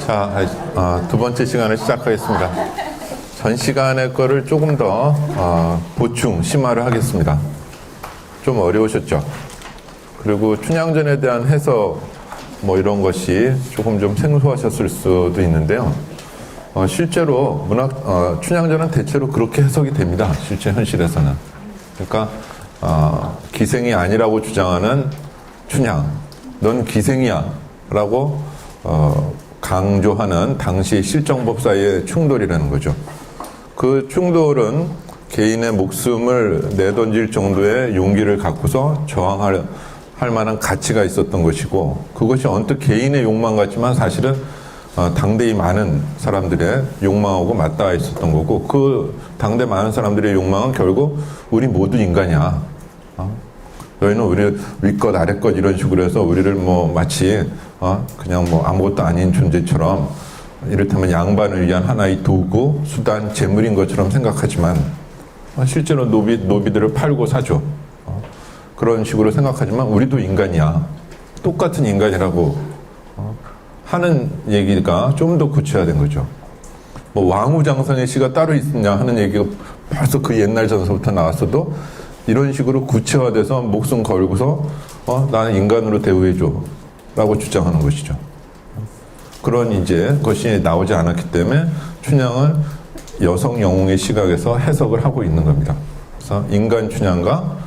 자, 두 번째 시간을 시작하겠습니다. 전 시간의 거를 조금 더 보충, 심화를 하겠습니다. 좀 어려우셨죠? 그리고 춘향전에 대한 해석 뭐 이런 것이 조금 좀 생소하셨을 수도 있는데요. 실제로 춘향전은 대체로 그렇게 해석이 됩니다. 실제 현실에서는. 그러니까 기생이 아니라고 주장하는 춘향, 넌 기생이야 라고 강조하는 당시 실정법사의 충돌이라는 거죠. 그 충돌은 개인의 목숨을 내던질 정도의 용기를 갖고서 저항할 만한 가치가 있었던 것이고, 그것이 언뜻 개인의 욕망 같지만 사실은 당대의 많은 사람들의 욕망하고 맞닿아 있었던 거고, 그 당대 많은 사람들의 욕망은 결국 우리 모두 인간이야. 너희는 우리 윗것 아랫것 이런 식으로 해서 우리를 뭐 마치 그냥 뭐 아무것도 아닌 존재처럼, 이를테면 양반을 위한 하나의 도구, 수단, 재물인 것처럼 생각하지만 실제로 노비들을 팔고 사죠. 그런 식으로 생각하지만 우리도 인간이야. 똑같은 인간이라고 하는 얘기가 좀 더 구체화된 거죠. 뭐 왕후장성의 시가 따로 있느냐 하는 얘기가 벌써 그 옛날 전서부터 나왔어도 이런 식으로 구체화돼서 목숨 걸고서 나는 인간으로 대우해줘 라고 주장하는 것이죠. 그런 이제 것이 나오지 않았기 때문에 춘향을 여성 영웅의 시각에서 해석을 하고 있는 겁니다. 그래서 인간 춘향과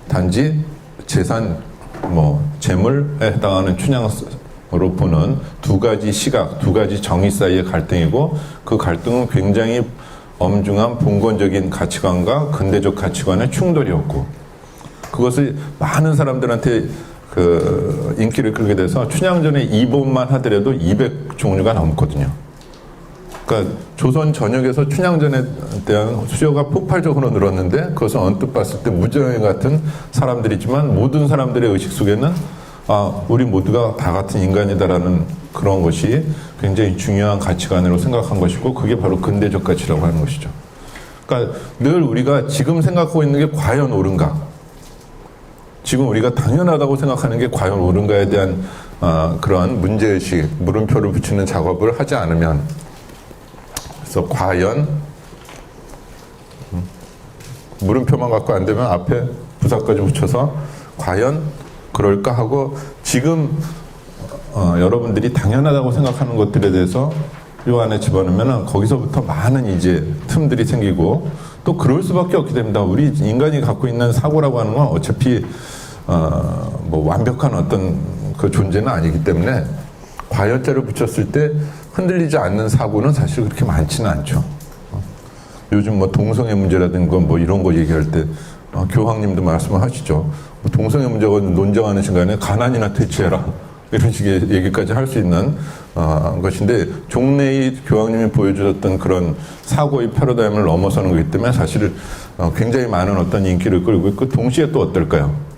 단지 재산, 재물에 해당하는 춘향으로 보는 두 가지 시각, 두 가지 정의 사이의 갈등이고, 그 갈등은 굉장히 엄중한 봉건적인 가치관과 근대적 가치관의 충돌이었고, 그것을 많은 사람들한테 인기를 끌게 돼서 춘향전의 2본만 하더라도 200종류가 넘거든요. 그러니까 조선 전역에서 춘향전에 대한 수요가 폭발적으로 늘었는데, 그것을 언뜻 봤을 때 무정의 같은 사람들이지만 모든 사람들의 의식 속에는 우리 모두가 다 같은 인간이다라는 그런 것이 굉장히 중요한 가치관으로 생각한 것이고, 그게 바로 근대적 가치라고 하는 것이죠. 그러니까 늘 우리가 지금 생각하고 있는 게 과연 옳은가, 지금 우리가 당연하다고 생각하는 게 과연 옳은가에 대한 그러한 문제의식, 물음표를 붙이는 작업을 하지 않으면, 그래서 과연, 물음표만 갖고 안 되면 앞에 부사까지 붙여서 과연 그럴까 하고, 지금 여러분들이 당연하다고 생각하는 것들에 대해서 요 안에 집어넣으면 거기서부터 많은 이제 틈들이 생기고, 또 그럴 수밖에 없게 됩니다. 우리 인간이 갖고 있는 사고라고 하는 건 어차피 완벽한 어떤 그 존재는 아니기 때문에 과연자를 붙였을 때 흔들리지 않는 사고는 사실 그렇게 많지는 않죠. 요즘 동성애 문제라든가 이런 거 얘기할 때 교황님도 말씀을 하시죠. 동성애 문제가 논쟁하는 시간에 가난이나 퇴치해라, 이런 식의 얘기까지 할 수 있는 것인데, 종래의 교황님이 보여주셨던 그런 사고의 패러다임을 넘어서는 거기 때문에 사실 굉장히 많은 어떤 인기를 끌고 있고, 동시에 또 어떨까요?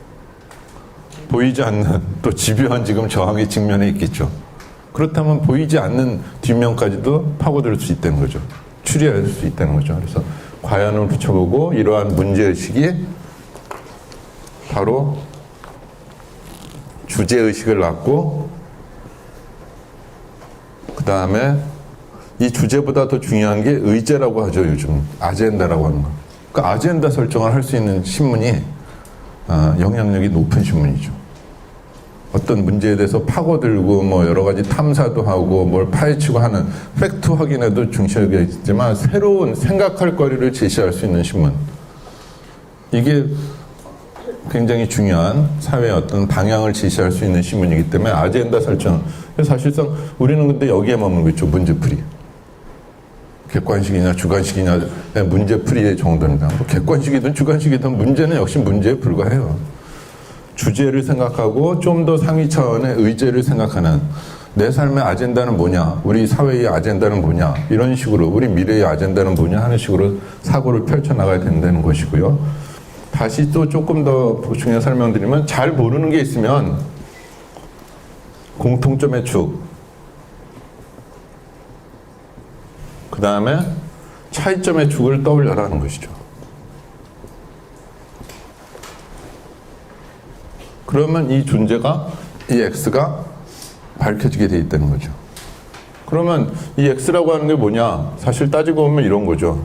보이지 않는 또 집요한 지금 저항의 직면에 있겠죠. 그렇다면 보이지 않는 뒷면까지도 파고들 수 있다는 거죠. 추리할 수 있다는 거죠. 그래서 과연을 붙여보고, 이러한 문제의식이 바로 주제의식을 낳고, 그 다음에 이 주제보다 더 중요한 게 의제라고 하죠. 요즘 아젠다라고 하는 거. 그러니까 아젠다 설정을 할 수 있는 신문이 영향력이 높은 신문이죠. 어떤 문제에 대해서 파고들고 여러 가지 탐사도 하고 뭘 파헤치고 하는 팩트 확인에도 중시하게 있지만, 새로운 생각할 거리를 제시할 수 있는 신문, 이게 굉장히 중요한 사회의 어떤 방향을 제시할 수 있는 신문이기 때문에 아젠다 설정. 사실상 우리는 근데 여기에 머무는 거죠. 문제풀이. 객관식이냐 주관식이냐의 문제풀이의 정도입니다. 객관식이든 주관식이든 문제는 역시 문제에 불과해요. 주제를 생각하고 좀 더 상위 차원의 의제를 생각하는, 내 삶의 아젠다는 뭐냐, 우리 사회의 아젠다는 뭐냐, 이런 식으로 우리 미래의 아젠다는 뭐냐 하는 식으로 사고를 펼쳐나가야 된다는 것이고요. 다시 또 조금 더 보충해 설명드리면, 잘 모르는 게 있으면 공통점의 축, 그 다음에 차이점의 축을 떠올려라는 것이죠. 그러면 이 존재가, 이 X가 밝혀지게 돼 있다는 거죠. 그러면 이 X라고 하는 게 뭐냐? 사실 따지고 보면 이런 거죠.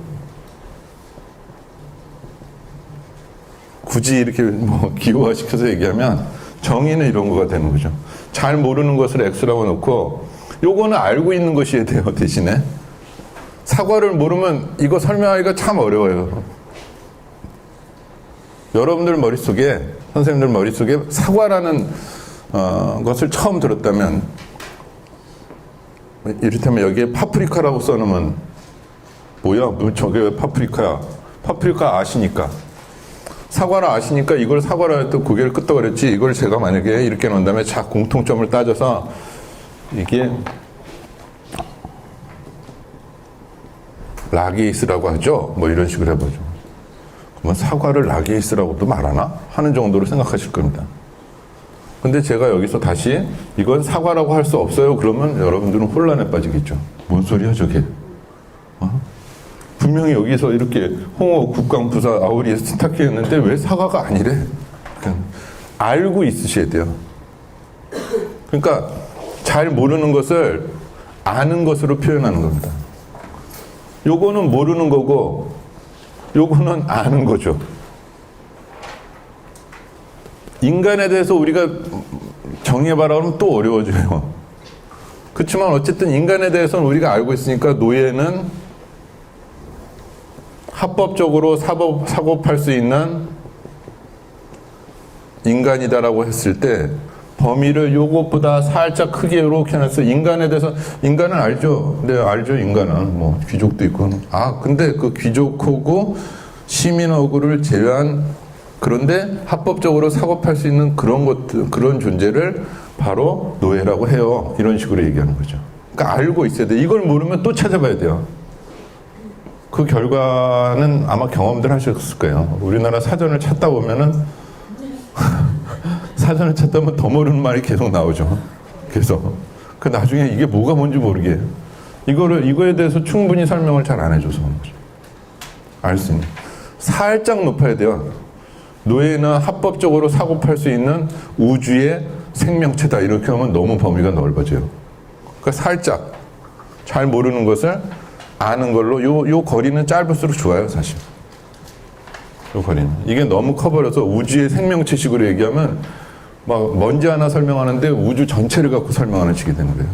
굳이 이렇게 뭐 기호화시켜서 얘기하면 정의는 이런 거가 되는 거죠. 잘 모르는 것을 X라고 놓고 요거는 알고 있는 것이어야 돼요. 대신에 사과를 모르면 이거 설명하기가 참 어려워요. 여러분들 머릿속에, 선생님들 머릿속에 사과라는 것을 처음 들었다면, 이를테면 여기에 파프리카라고 써놓으면 뭐야? 저게 왜 파프리카야? 파프리카 아시니까. 사과를 아시니까 이걸 사과라 해도 고개를 끄덕거렸지. 이걸 제가 만약에 이렇게 놓은 다음에 자 공통점을 따져서 이게 라게이스라고 하죠. 뭐 이런 식으로 해보죠. 그러면 사과를 라게이스라고도 말하나? 하는 정도로 생각하실 겁니다. 근데 제가 여기서 다시 이건 사과라고 할 수 없어요. 그러면 여러분들은 혼란에 빠지겠죠. 뭔 소리야 저게? 분명히 여기서 이렇게 홍어, 국강, 부사, 아우리, 스타키 했는데 왜 사과가 아니래? 그러니까 알고 있으셔야 돼요. 그러니까 잘 모르는 것을 아는 것으로 표현하는 겁니다. 요거는 모르는 거고 요거는 아는 거죠. 인간에 대해서 우리가 정의해봐라 하면 또 어려워져요. 그렇지만 어쨌든 인간에 대해서는 우리가 알고 있으니까 노예는 합법적으로 사고팔 수 있는 인간이다라고 했을 때 범위를 요것보다 살짝 크게 이렇게 해서 인간에 대해서, 인간은 알죠. 네, 알죠. 인간은 뭐 귀족도 있고. 근데 그 귀족하고 시민하고를 제외한, 그런데 합법적으로 사고팔 수 있는 그런 것들, 그런 존재를 바로 노예라고 해요. 이런 식으로 얘기하는 거죠. 그러니까 알고 있어야 돼. 이걸 모르면 또 찾아봐야 돼요. 그 결과는 아마 경험들 하셨을 거예요. 우리나라 사전을 찾다 보면은 사전을 찾다 보면 더 모르는 말이 계속 나오죠. 계속. 그 나중에 이게 뭐가 뭔지 모르게 이거에 대해서 충분히 설명을 잘 안 해줘서 그런 거죠. 알 수 있는. 살짝 높아야 돼요. 노예는 합법적으로 사고팔 수 있는 우주의 생명체다. 이렇게 하면 너무 범위가 넓어져요. 그러니까 살짝 잘 모르는 것을 아는 걸로 요 거리는 짧을수록 좋아요, 사실. 요 거리는. 이게 너무 커버려서 우주의 생명체식으로 얘기하면 막 먼지 하나 설명하는데 우주 전체를 갖고 설명하는 식이 되는 거예요.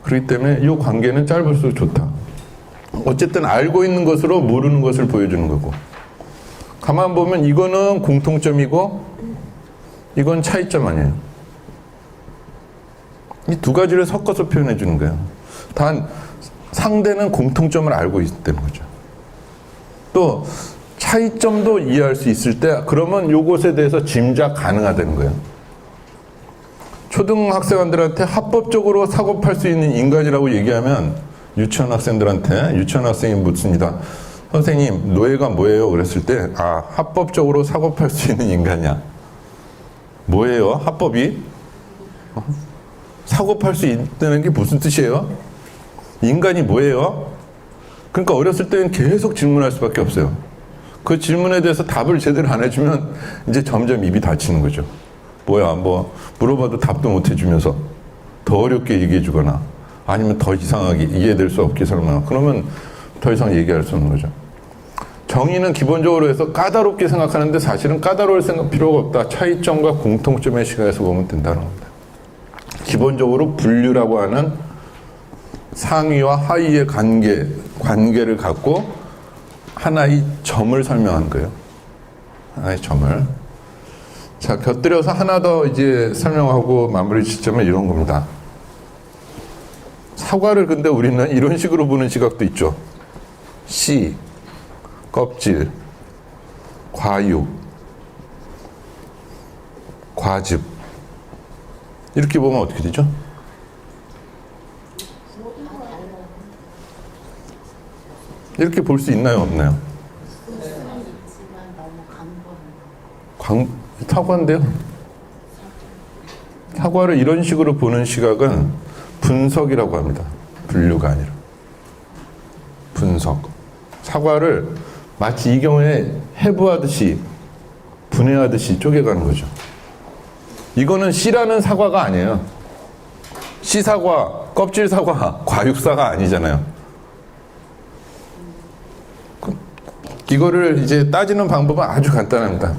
그렇기 때문에 요 관계는 짧을수록 좋다. 어쨌든 알고 있는 것으로 모르는 것을 보여주는 거고. 가만 보면 이거는 공통점이고 이건 차이점 아니에요. 이 두 가지를 섞어서 표현해 주는 거예요. 단 상대는 공통점을 알고 있다는 거죠. 또 차이점도 이해할 수 있을 때 그러면 요것에 대해서 짐작 가능하다는 거예요. 초등학생들한테 합법적으로 사고팔 수 있는 인간이라고 얘기하면 유치원 학생들한테, 유치원 학생이 묻습니다. 선생님, 노예가 뭐예요? 그랬을 때 합법적으로 사고팔 수 있는 인간이야. 뭐예요? 합법이? 사고팔 수 있다는 게 무슨 뜻이에요? 인간이 뭐예요? 그러니까 어렸을 때는 계속 질문할 수밖에 없어요. 그 질문에 대해서 답을 제대로 안 해주면 이제 점점 입이 닫히는 거죠. 뭐야, 뭐 물어봐도 답도 못 해주면서 더 어렵게 얘기해 주거나 아니면 더 이상하게 이해될 수 없게 설명하고, 그러면 더 이상 얘기할 수 없는 거죠. 정의는 기본적으로 해서 까다롭게 생각하는데 사실은 까다로울 필요가 없다. 차이점과 공통점의 시각에서 보면 된다는 겁니다. 기본적으로 분류라고 하는 상위와 하위의 관계를 갖고 하나의 점을 설명한 거예요. 하나의 점을. 자, 곁들여서 하나 더 이제 설명하고 마무리 지점은 이런 겁니다. 사과를 근데 우리는 이런 식으로 보는 시각도 있죠. 씨, 껍질, 과육, 과즙. 이렇게 보면 어떻게 되죠? 이렇게 볼 수 있나요, 없나요? 사과인데요. 사과를 이런 식으로 보는 시각은 분석이라고 합니다. 분류가 아니라. 분석. 사과를 마치 이 경우에 해부하듯이, 분해하듯이 쪼개가는 거죠. 이거는 씨라는 사과가 아니에요. 씨사과, 껍질 사과, 과육사가 아니잖아요. 이거를 이제 따지는 방법은 아주 간단합니다.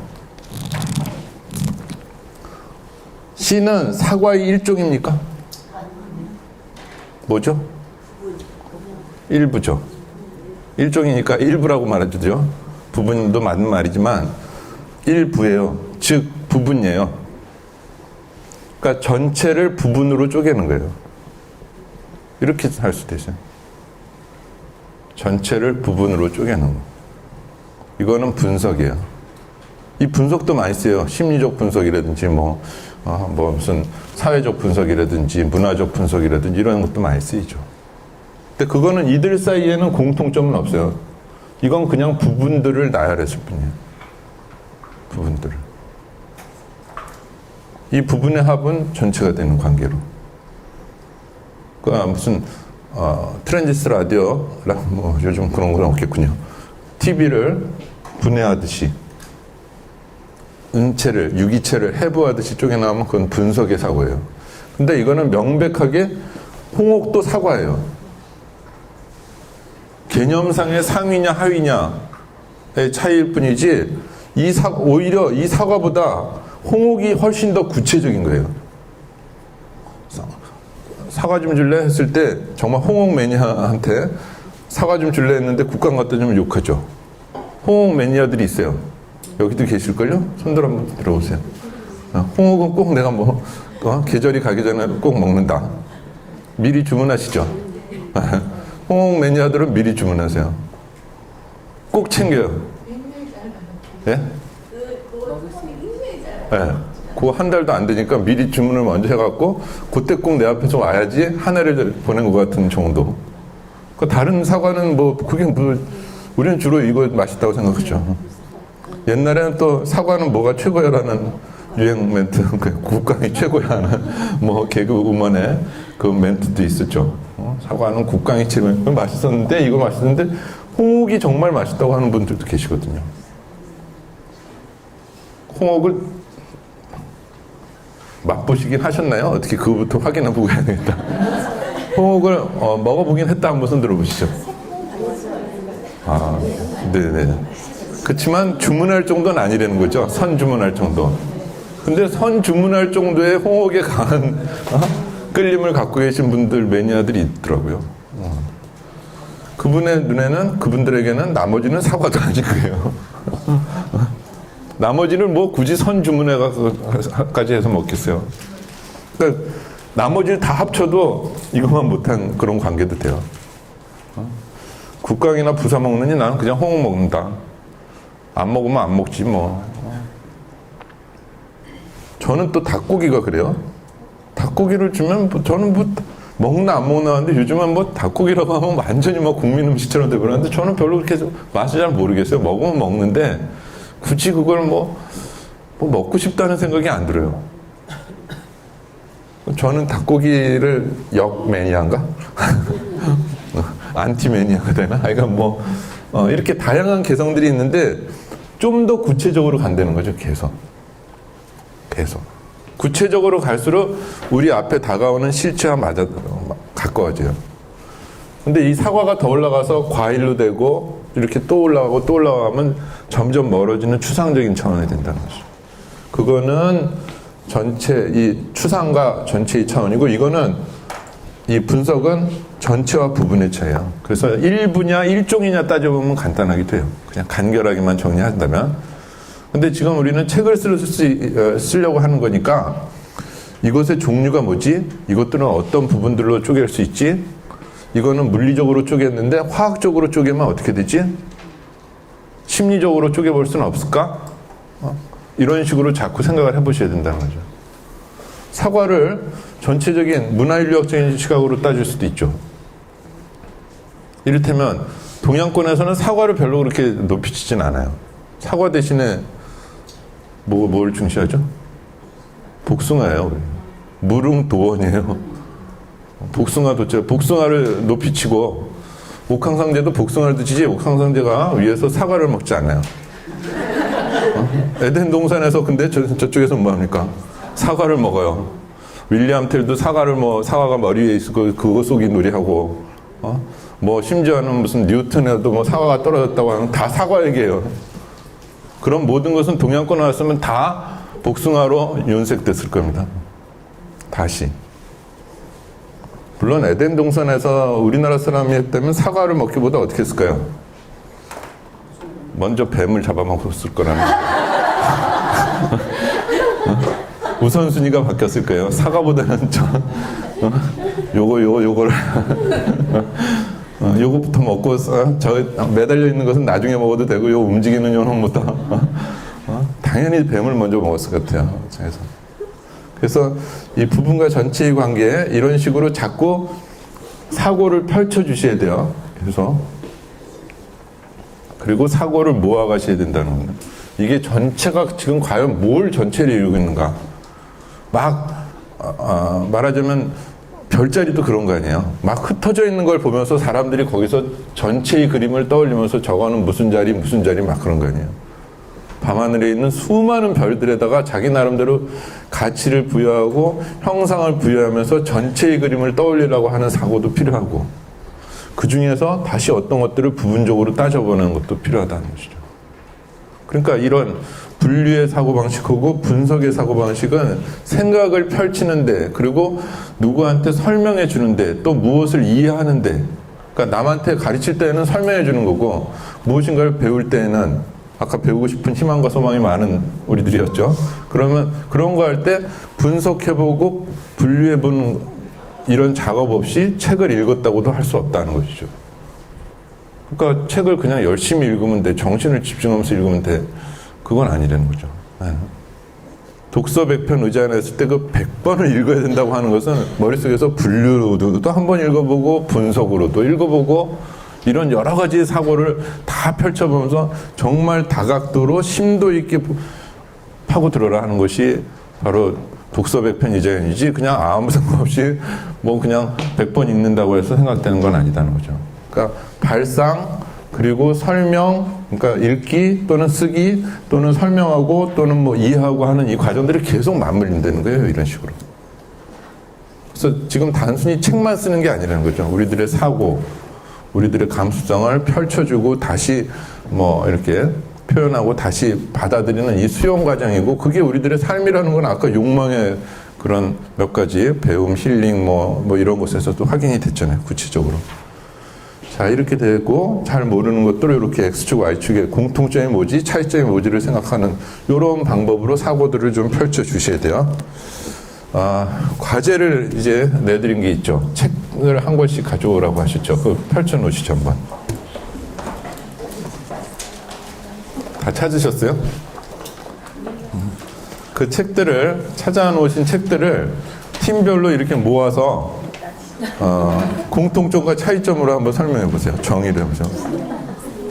씨는 사과의 일종입니까? 뭐죠? 일부죠. 일종이니까 일부라고 말해주죠. 부분도 맞는 말이지만 일부예요. 즉 부분이에요. 그러니까 전체를 부분으로 쪼개는 거예요. 이렇게 할 수도 있어요. 전체를 부분으로 쪼개는 거. 이거는 분석이에요. 이 분석도 많이 써요. 심리적 분석이라든지 무슨 사회적 분석이라든지 문화적 분석이라든지 이런 것도 많이 쓰이죠. 근데 그거는 이들 사이에는 공통점은 없어요. 이건 그냥 부분들을 나열했을 뿐이에요. 부분들을. 이 부분의 합은 전체가 되는 관계로. 무슨 트랜지스 라디오랑 요즘 그런 건 없겠군요. TV를 분해하듯이 은체를, 유기체를 해부하듯이 쪼개나가면 그건 분석의 사고예요. 근데 이거는 명백하게 홍옥도 사과예요. 개념상의 상위냐 하위냐의 차이일 뿐이지 오히려 이 사과보다 홍옥이 훨씬 더 구체적인 거예요. 사과 좀 줄래? 했을 때 정말 홍옥 매니아한테 사과 좀 줄래? 했는데 국감 갖다 주면 욕하죠. 홍옥 매니아들이 있어요. 여기도 계실걸요? 손들 한번 들어보세요. 홍옥은 꼭 내가 계절이 가기 전에 꼭 먹는다. 미리 주문하시죠. 홍옥 매니아들은 미리 주문하세요. 꼭 챙겨요. 예? 예. 그거 한 달도 안 되니까 미리 주문을 먼저 해갖고 그때 꼭 내 앞에서 와야지 한 해를 보낸 것 같은 정도. 다른 사과는 그게 우리는 주로 이거 맛있다고 생각하죠. 옛날에는 또 사과는 뭐가 최고야라는 유행 멘트, 국강이 최고야 하는 개그 우먼의 그 멘트도 있었죠. 사과는 국강이 최고야. 맛있었는데 이거 맛있었는데 홍옥이 정말 맛있다고 하는 분들도 계시거든요. 홍옥을 맛보시긴 하셨나요? 어떻게 그거부터 확인해보고 해야 되겠다. 홍옥을 먹어보긴 했다. 한번 손 들어보시죠. 네네. 그렇지만 주문할 정도는 아니라는 거죠. 선 주문할 정도. 근데 선 주문할 정도의 홍옥에 강한 끌림을 갖고 계신 분들 매니아들이 있더라고요. 그분들에게는 나머지는 사과도 아닌 거예요. 나머지는 굳이 선 주문해까지 해서 먹겠어요. 그러니까 나머지를 다 합쳐도 이것만 못한 그런 관계도 돼요. 국강이나 부사 먹느니 나는 그냥 홍옥 먹는다. 안 먹으면 안 먹지 저는 또 닭고기가 그래요. 닭고기를 주면 저는 먹나 안 먹나 하는데 요즘은 닭고기라고 하면 완전히 국민 음식처럼 되버렸는데 저는 별로 그렇게 맛을 잘 모르겠어요. 먹으면 먹는데 굳이 그걸 먹고 싶다는 생각이 안 들어요. 저는 닭고기를 역 매니아인가? 안티 매니아가 되나? 그러니까 이렇게 다양한 개성들이 있는데 좀 더 구체적으로 간다는 거죠. 계속. 구체적으로 갈수록 우리 앞에 다가오는 실체와 가까워져요. 근데 이 사과가 더 올라가서 과일로 되고 이렇게 또 올라가고 또 올라가면 점점 멀어지는 추상적인 차원이 된다는 거죠. 그거는 이 추상과 전체의 차원이고 이거는 이 분석은 전체와 부분의 차이예요. 그래서 일부냐 일종이냐 따져보면 간단하게 돼요. 그냥 간결하게만 정리한다면. 근데 지금 우리는 책을 쓰려고 하는 거니까 이것의 종류가 뭐지? 이것들은 어떤 부분들로 쪼갤 수 있지? 이거는 물리적으로 쪼갰는데 화학적으로 쪼개면 어떻게 되지? 심리적으로 쪼개볼 수는 없을까? 이런 식으로 자꾸 생각을 해보셔야 된다는 거죠. 사과를 전체적인 문화인류학적인 시각으로 따질 수도 있죠. 이를테면 동양권에서는 사과를 별로 그렇게 높이 치진 않아요. 사과 대신에 뭘 중시하죠? 복숭아예요. 무릉도원이에요. 복숭아를 높이 치고 옥황상제도 복숭아를 드시지 옥황상제가 위에서 사과를 먹지 않아요. 에덴 동산에서 근데 저쪽에서 뭐 합니까? 사과를 먹어요. 윌리엄 텔도 사과를 뭐 사과가 머리 위에 있고 그거 쏘기 놀이하고 뭐 심지어는 무슨 뉴턴에도 뭐 사과가 떨어졌다고 하면 다 사과 얘기예요. 그런 모든 것은 동양권 나왔으면 다 복숭아로 윤색됐을 겁니다. 다시. 물론 에덴 동산에서 우리나라 사람이 했다면 사과를 먹기보다 어떻게 했을까요? 먼저 뱀을 잡아먹었을 거라는 우선순위가 바뀌었을 거예요. 사과보다는 요거를 요거부터 먹고 저 매달려 있는 것은 나중에 먹어도 되고 요 움직이는 요놈부터 당연히 뱀을 먼저 먹었을 것 같아요. 그래서 이 부분과 전체의 관계에 이런 식으로 자꾸 사고를 펼쳐 주셔야 돼요. 그래서 그리고 사고를 모아 가셔야 된다는 겁니다. 이게 전체가 지금 과연 뭘 전체를 이루고 있는가? 막 말하자면 별자리도 그런 거 아니에요. 막 흩어져 있는 걸 보면서 사람들이 거기서 전체의 그림을 떠올리면서 저거는 무슨 자리 막 그런 거 아니에요. 밤하늘에 있는 수많은 별들에다가 자기 나름대로 가치를 부여하고 형상을 부여하면서 전체의 그림을 떠올리려고 하는 사고도 필요하고, 그 중에서 다시 어떤 것들을 부분적으로 따져보는 것도 필요하다는 것이죠. 그러니까 이런 분류의 사고방식하고 분석의 사고방식은 생각을 펼치는데, 그리고 누구한테 설명해 주는데, 또 무엇을 이해하는데, 그러니까 남한테 가르칠 때는 설명해 주는 거고, 무엇인가를 배울 때는 아까 배우고 싶은 희망과 소망이 많은 우리들이었죠. 그러면 그런 거 할 때 분석해보고 분류해보는 이런 작업 없이 책을 읽었다고도 할 수 없다는 것이죠. 그러니까 책을 그냥 열심히 읽으면 돼. 정신을 집중하면서 읽으면 돼. 그건 아니라는 거죠. 독서 100편 의자나 했을 때 그 100번을 읽어야 된다고 하는 것은 머릿속에서 분류로도 한 번 읽어보고 분석으로도 읽어보고 이런 여러 가지 사고를 다 펼쳐보면서 정말 다각도로 심도 있게 파고 들어라 하는 것이 바로 독서 100편 이자연이지, 그냥 아무 생각 없이 뭐 그냥 100번 읽는다고 해서 생각되는 건 아니다는 거죠. 그러니까 발상, 그리고 설명, 그러니까 읽기 또는 쓰기 또는 설명하고 또는 뭐 이해하고 하는 이 과정들이 계속 맞물린다는 거예요. 이런 식으로. 그래서 지금 단순히 책만 쓰는 게 아니라는 거죠. 우리들의 사고, 우리들의 감수성을 펼쳐주고 다시 뭐 이렇게 표현하고 다시 받아들이는 이 수용 과정이고, 그게 우리들의 삶이라는 건 아까 욕망의 그런 몇 가지 배움, 힐링 뭐 이런 곳에서도 확인이 됐잖아요. 구체적으로. 자, 이렇게 되고 잘 모르는 것들을 이렇게 X축, Y축의 공통점이 뭐지, 차이점이 뭐지를 생각하는 이런 방법으로 사고들을 좀 펼쳐주셔야 돼요. 과제를 이제 내드린 게 있죠. 책을 한 권씩 가져오라고 하셨죠. 그거 펼쳐놓으시죠, 한번. 다 찾으셨어요? 그 책들을, 찾아놓으신 책들을 팀별로 이렇게 모아서 공통점과 차이점으로 한번 설명해 보세요. 정의를 해보죠.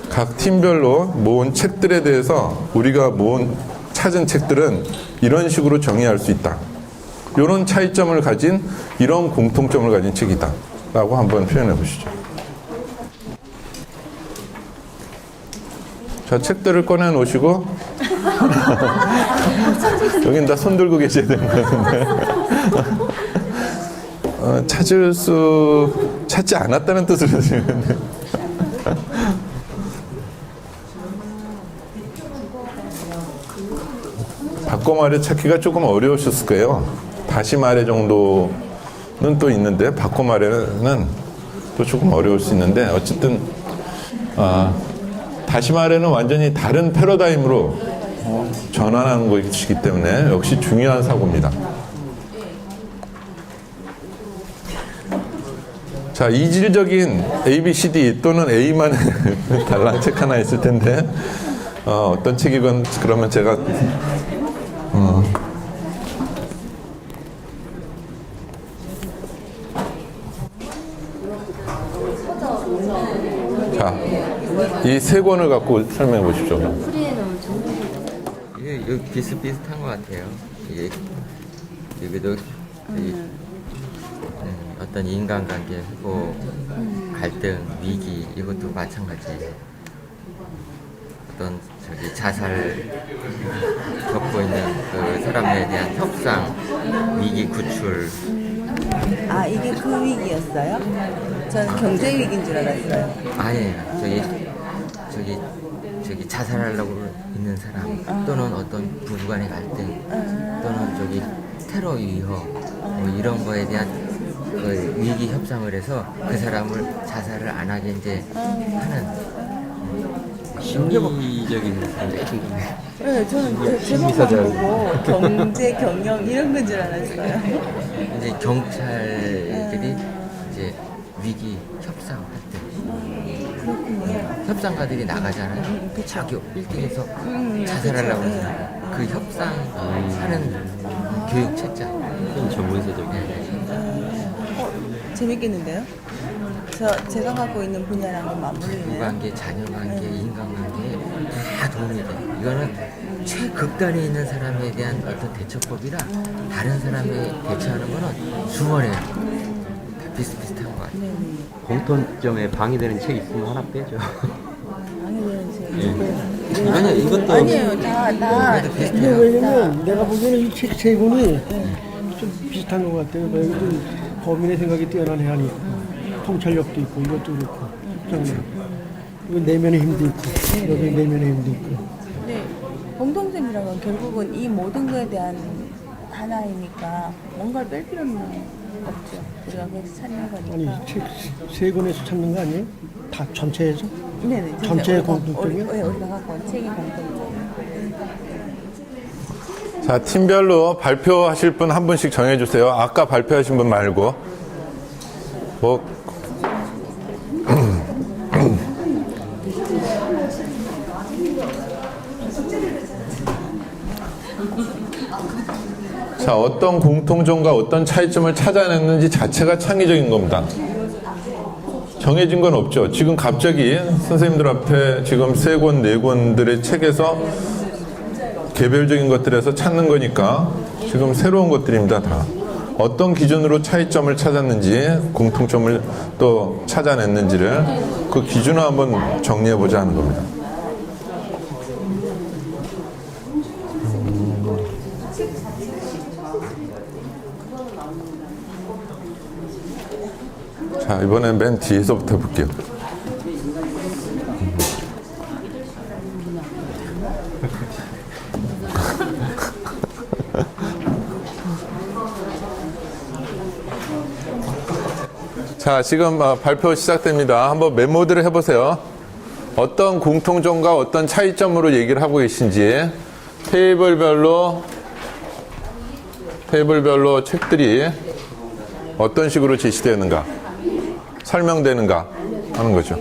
각 팀별로 모은 책들에 대해서 우리가 찾은 책들은 이런 식으로 정의할 수 있다. 이런 차이점을 가진, 이런 공통점을 가진 책이다 라고 한번 표현해 보시죠. 자, 책들을 꺼내 놓으시고 여긴 다 손 들고 계셔야 되는 것 같은데 찾지 않았다는 뜻으로 들리는데 바꿔 말해 찾기가 조금 어려우셨을 거예요. 다시 말해 정도는 또 있는데 바꿔 말해는 또 조금 어려울 수 있는데, 어쨌든 다시 말해는 완전히 다른 패러다임으로 전환하는 것이기 때문에 역시 중요한 사고입니다. 자, 이질적인 ABCD 또는 A만의 달랑 책 하나 있을 텐데 어떤 책이건 그러면 제가 자, 이 세 권을 갖고 설명해 보십시오. 이게 비슷비슷한 것 같아요. 이게 여기도 어떤 인간관계하고 갈등, 위기 이것도 마찬가지예요. 어떤 저기 자살 겪고 있는 그 사람에 대한 협상, 위기 구출. 아, 이게 그 위기였어요? 저는 경제 위기인 줄 알았어요. 아니에요. 저기 자살하려고 있는 사람 또는 어떤 부부간의 갈등 또는 저기 테러 위협 뭐 이런 거에 대한 그 위기 협상을 해서 그 사람을 자살을 안 하게 이제 하는 심리적인 궁금해. 네, 저는 제목만 보고 경제, 경영 이런 건 줄 알았어요. 이제 경찰들이 이제 위기 협상할 때 협상가들이 나가잖아요. 자기 빌딩에서 자살하려고 하잖아요. 그 협상하는 교육 책자. 전문서적인. 재밌겠는데요? 제가 갖고 있는 분야랑은 맞물리네요. 부부관계, 자녀관계, 인간관계에 다 도움이 돼. 이거는 최극단에 있는 사람에 대한 어떤 대처법이라 다른 사람에 대처하는 거는 수월해요. 다 비슷비슷한 것 같아요. 공통점에 방해되는 책 있으면 하나 빼죠. 아니요, 이것도 아니에요. 다 그래도 비슷해요. 근데 왜냐면 내가 보기에는 이 책 세 권이 좀 비슷한 것 같아요. 여기도 범인의 생각이 뛰어난 해안이 있고 통찰력도 있고 이것도 그렇고 이거 내면의 힘도 있고 여기 내면의 힘도 있고 네, 공동점이라는 건 결국은 이 모든 거에 대한 하나이니까 뭔가를 뺄 필요는 없죠. 우리가 그래서 찾는 거니까. 아니 책 세 권에서 찾는 거 아니에요? 다 전체에서? 네네. 전체의 우리가- 공통점이요? 우리가 갖고 온 책의 공통점. 자, 팀별로 발표하실 분 한 분씩 정해주세요. 아까 발표하신 분 말고. 뭐, 자, 어떤 공통점과 어떤 차이점을 찾아냈는지 자체가 창의적인 겁니다. 정해진 건 없죠. 지금 갑자기 선생님들 앞에 지금 세 권, 네 권들의 책에서 개별적인 것들에서 찾는 거니까 지금 새로운 것들입니다, 다. 어떤 기준으로 차이점을 찾았는지, 공통점을 또 찾아냈는지를 그 기준을 한번 정리해보자 하는 겁니다. 자, 이번엔 맨 뒤에서부터 볼게요. 자, 지금 발표 시작됩니다. 한번 메모들을 해보세요. 어떤 공통점과 어떤 차이점으로 얘기를 하고 계신지 테이블별로 책들이 어떤 식으로 제시되는가, 설명되는가 하는 거죠.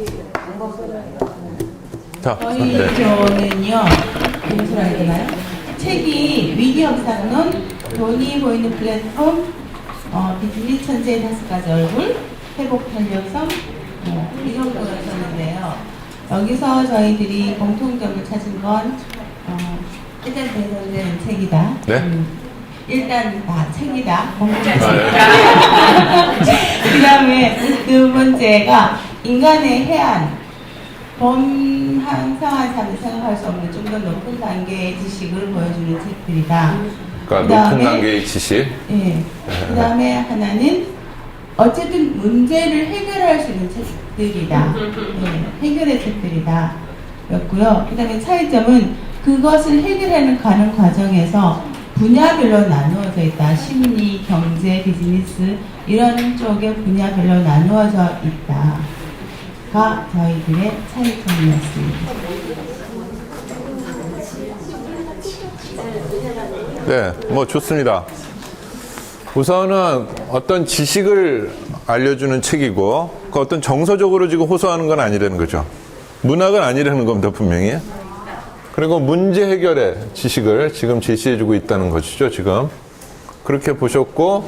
자, 저희 네. 저는요, 무슨 해야 되나요? 책이 위기 협상론, 돈이 보이는 플랫폼, 비즈니스 천재의 5가지 얼굴, 회복 탄력성, 이 정도였었는데요. 여기서 저희들이 공통점을 찾은 건 일단 대선된 책이다. 네? 일단 책이다. 공통점이다. 그 다음에 두 번째가 인간의 해안. 범상한 삶을 생각할 수 없는 좀 더 높은 단계의 지식을 보여주는 책들이다. 그러니까 높은 단계의 지식. 예. 그 다음에 하나는 어쨌든 문제를 해결할 수 있는 책들이다. 예, 해결의 책들이다. 였고요. 그 다음에 차이점은 그것을 해결하는 가는 과정에서 분야별로 나누어져 있다. 심리, 경제, 비즈니스 이런 쪽의 분야별로 나누어져 있다가 저희들의 차이점이었습니다. 네, 뭐 좋습니다. 우선은 어떤 지식을 알려주는 책이고 그 어떤 정서적으로 지금 호소하는 건 아니라는 거죠. 문학은 아니라는 겁니다, 분명히. 그리고 문제 해결의 지식을 지금 제시해주고 있다는 것이죠, 지금. 그렇게 보셨고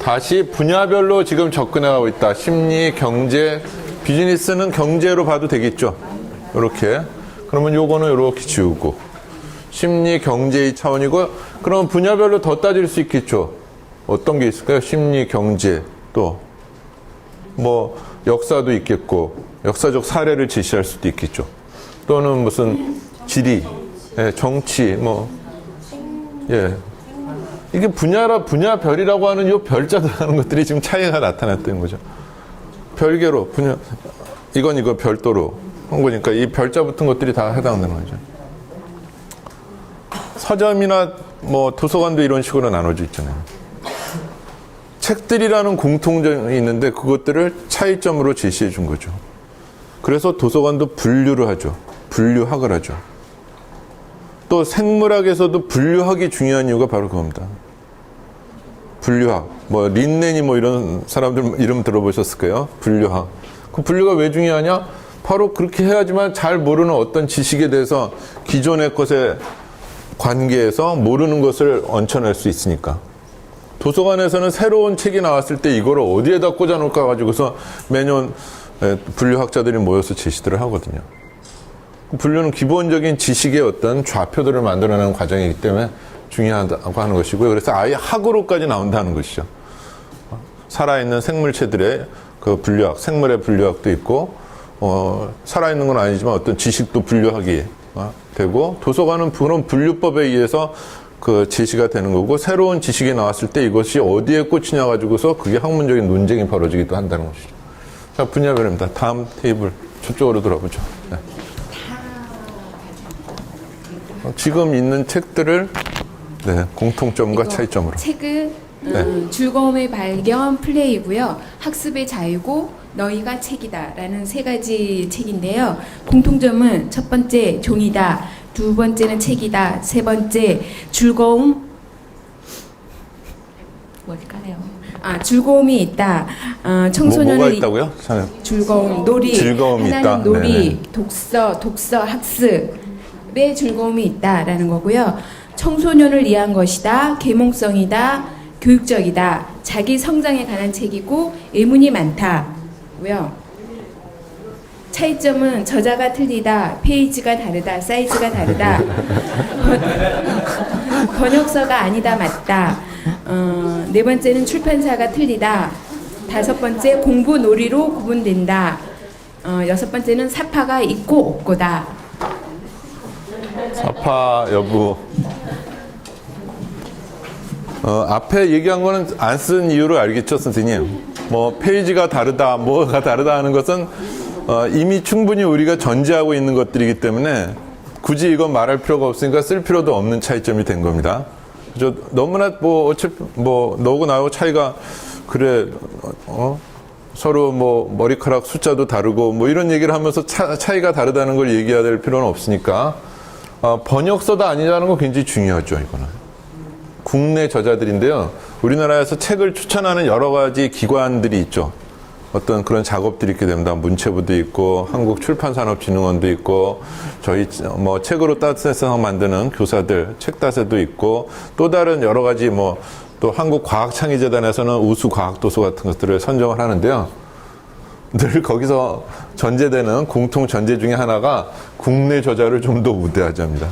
다시 분야별로 지금 접근해가고 있다. 심리, 경제, 비즈니스는 경제로 봐도 되겠죠. 이렇게. 그러면 요거는 이렇게 지우고 심리, 경제의 차원이고 그럼 분야별로 더 따질 수 있겠죠. 어떤 게 있을까요? 심리, 경제, 또 뭐 역사도 있겠고 역사적 사례를 제시할 수도 있겠죠. 또는 무슨 지리, 예, 정치, 뭐, 예. 이게 분야별이라고 하는 요 별자 들어가는 것들이 지금 차이가 나타났다는 거죠. 별개로, 이거 별도로 한 거니까 이 별자 붙은 것들이 다 해당되는 거죠. 서점이나 뭐 도서관도 이런 식으로 나눠져 있잖아요. 책들이라는 공통점이 있는데 그것들을 차이점으로 제시해 준 거죠. 그래서 도서관도 분류를 하죠. 분류학을 하죠. 또 생물학에서도 분류학이 중요한 이유가 바로 그겁니다. 분류학. 뭐 린넨이 뭐 이런 사람들 이름 들어보셨을 거예요. 분류학. 그 분류가 왜 중요하냐? 바로 그렇게 해야지만 잘 모르는 어떤 지식에 대해서 기존의 것에 관계에서 모르는 것을 얹혀낼 수 있으니까. 도서관에서는 새로운 책이 나왔을 때 이거를 어디에다 꽂아놓을까 가지고서 매년 분류학자들이 모여서 제시들을 하거든요. 분류는 기본적인 지식의 어떤 좌표들을 만들어내는 과정이기 때문에 중요하다고 하는 것이고요. 그래서 아예 학으로까지 나온다는 것이죠. 살아있는 생물체들의 그 분류학, 생물의 분류학도 있고, 살아있는 건 아니지만 어떤 지식도 분류학이 되고, 도서관은 그런 분류법에 의해서 그 제시가 되는 거고, 새로운 지식이 나왔을 때 이것이 어디에 꽂히냐 가지고서 그게 학문적인 논쟁이 벌어지기도 한다는 것이죠. 자, 분야별입니다. 다음 테이블 저쪽으로 돌아보죠. 네. 지금 있는 책들을 공통점과 차이점으로. 책은 네. 즐거움의 발견 플레이고요. 학습의 자유고 너희가 책이다 라는 세 가지 책인데요. 공통점은 첫 번째 종이다, 두 번째는 책이다, 세 번째 즐거움 뭘까요? 즐거움이 있다. 청소년을 뭐가 있다고요? 즐거움, 놀이, 즐거움이 하나는 있다. 놀이, 네네. 독서, 학습의 즐거움이 있다라는 거고요. 청소년을 위한 것이다, 계몽성이다, 교육적이다, 자기 성장에 관한 책이고 의문이 많다고요. 차이점은 저자가 틀리다, 페이지가 다르다, 사이즈가 다르다, 번역서가 아니다, 맞다. 네 번째는 출판사가 틀리다. 다섯 번째 공부 놀이로 구분된다. 여섯 번째는 사파가 있고 없고다. 사파 여부. 앞에 얘기한 거는 안 쓴 이유를 알겠죠, 선생님? 뭐 페이지가 다르다, 뭐가 다르다 하는 것은 이미 충분히 우리가 전제하고 있는 것들이기 때문에 굳이 이건 말할 필요가 없으니까 쓸 필요도 없는 차이점이 된 겁니다. 그죠? 너무나 뭐 어차피 뭐 너하고 나하고 차이가 그래 서로 뭐 머리카락 숫자도 다르고 뭐 이런 얘기를 하면서 차이가 다르다는 걸 얘기해야 될 필요는 없으니까 번역서도 아니라는 거 굉장히 중요하죠. 이거는 국내 저자들인데요. 우리나라에서 책을 추천하는 여러 가지 기관들이 있죠. 어떤 그런 작업들이 있게 됩니다. 문체부도 있고 한국출판산업진흥원도 있고 저희 뭐 책으로 따뜻해서 만드는 교사들 책따세도 있고 또 다른 여러 가지 뭐 또 한국과학창의재단에서는 우수과학도서 같은 것들을 선정을 하는데요. 늘 거기서 전제되는 공통 전제 중에 하나가 국내 저자를 좀 더 우대하자입니다.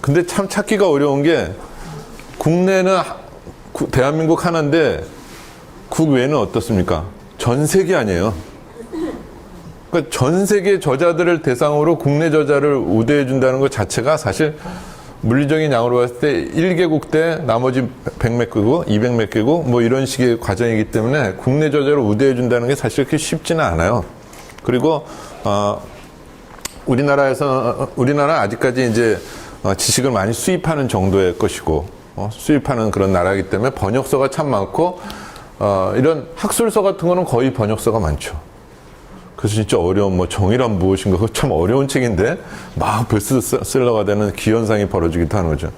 근데 참 찾기가 어려운 게 국내는 대한민국 하나인데 국외는 어떻습니까? 전 세계 아니에요. 그러니까 전 세계 저자들을 대상으로 국내 저자를 우대해 준다는 것 자체가 사실 물리적인 양으로 봤을 때 1개국 대 나머지 100몇 개국, 200몇 개국 뭐 이런 식의 과정이기 때문에 국내 저자를 우대해 준다는 게 사실 그렇게 쉽지는 않아요. 그리고 우리나라는 아직까지 이제 지식을 많이 수입하는 정도의 것이고 수입하는 그런 나라이기 때문에 번역서가 참 많고 이런 학술서 같은 거는 거의 번역서가 많죠. 그래서 진짜 어려운 뭐 정의란 무엇인가 그거 참 어려운 책인데 막 베스트셀러가 되는 기현상이 벌어지기도 하는 거죠.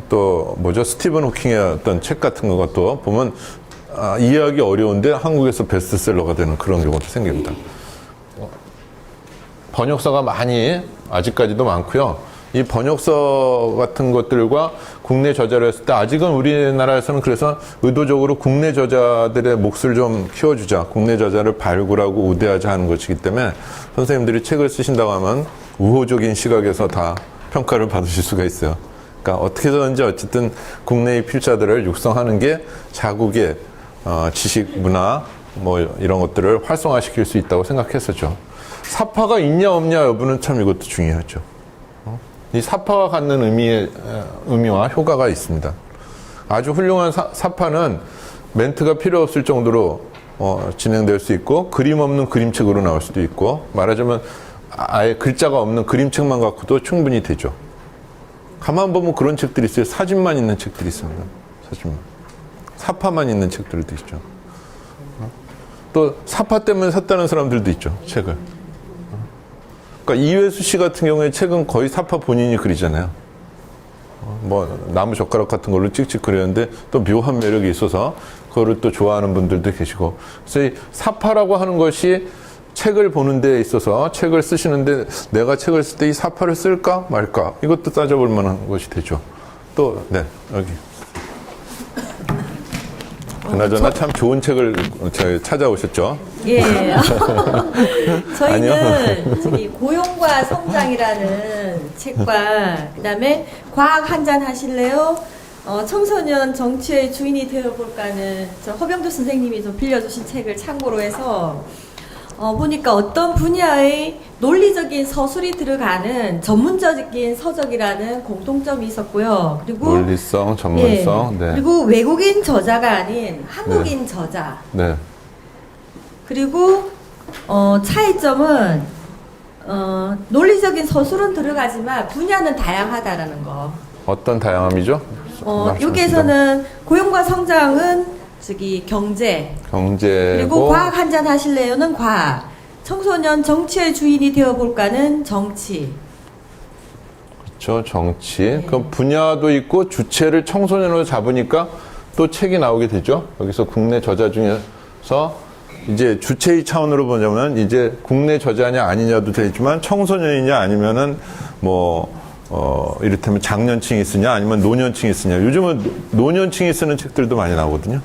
또 뭐죠? 스티븐 호킹의 어떤 책 같은 것도 보면 이해하기 어려운데 한국에서 베스트셀러가 되는 그런 경우도 생깁니다. 번역서가 많이 아직까지도 많고요. 이 번역서 같은 것들과 국내 저자를 했을 때 아직은 우리나라에서는 그래서 의도적으로 국내 저자들의 몫을 좀 키워주자, 국내 저자를 발굴하고 우대하자 하는 것이기 때문에 선생님들이 책을 쓰신다고 하면 우호적인 시각에서 다 평가를 받으실 수가 있어요. 그러니까 어떻게 해서든지 어쨌든 국내의 필자들을 육성하는 게 자국의 지식, 문화 뭐 이런 것들을 활성화시킬 수 있다고 생각했었죠. 사파가 있냐 없냐 여부는 참 이것도 중요하죠. 이 사파가 갖는 의미와 효과가 있습니다. 아주 훌륭한 사파는 멘트가 필요 없을 정도로 진행될 수 있고, 그림 없는 그림책으로 나올 수도 있고, 말하자면 아예 글자가 없는 그림책만 갖고도 충분히 되죠. 가만 보면 그런 책들이 있어요. 사진만 있는 책들이 있습니다. 사진만. 사파만 있는 책들도 있죠. 또 사파 때문에 샀다는 사람들도 있죠. 책을. 그러니까 이회수 씨 같은 경우에 책은 거의 사파 본인이 그리잖아요. 뭐 나무 젓가락 같은 걸로 찍찍 그렸는데 또 묘한 매력이 있어서 그거를 또 좋아하는 분들도 계시고, 그래서 이 사파라고 하는 것이 책을 보는 데 있어서, 책을 쓰시는데 내가 책을 쓸 때 이 사파를 쓸까 말까, 이것도 따져볼 만한 것이 되죠. 또 네, 여기 그나저나 참 좋은 책을 찾아오셨죠? 예. 저희는 아니요. 저기 고용과 성장이라는 책과 그다음에 과학 한잔 하실래요? 청소년 정치의 주인이 되어볼까는 저 허병주 선생님이 좀 빌려주신 책을 참고로 해서 보니까 어떤 분야의 논리적인 서술이 들어가는 전문적인 서적이라는 공통점이 있었고요. 그리고 논리성, 전문성, 네. 그리고 외국인 저자가 아닌 한국인 저자. 네. 그리고 차이점은 논리적인 서술은 들어가지만 분야는 다양하다라는 거. 어떤 다양함이죠? 여기에서는 고용과 성장은 저기 경제, 그리고 과학 한잔 하실래요는 과학, 청소년 정치의 주인이 되어볼까는 정치. 그렇죠, 정치. 그 분야도 있고 주체를 청소년으로 잡으니까 또 책이 나오게 되죠. 여기서 국내 저자 중에서 이제 주체의 차원으로 보자면 이제 국내 저자냐 아니냐도 되지만 청소년이냐 아니면은 이를테면 장년층이 쓰냐 아니면 노년층이 쓰냐. 요즘은 노년층이 쓰는 책들도 많이 나오거든요.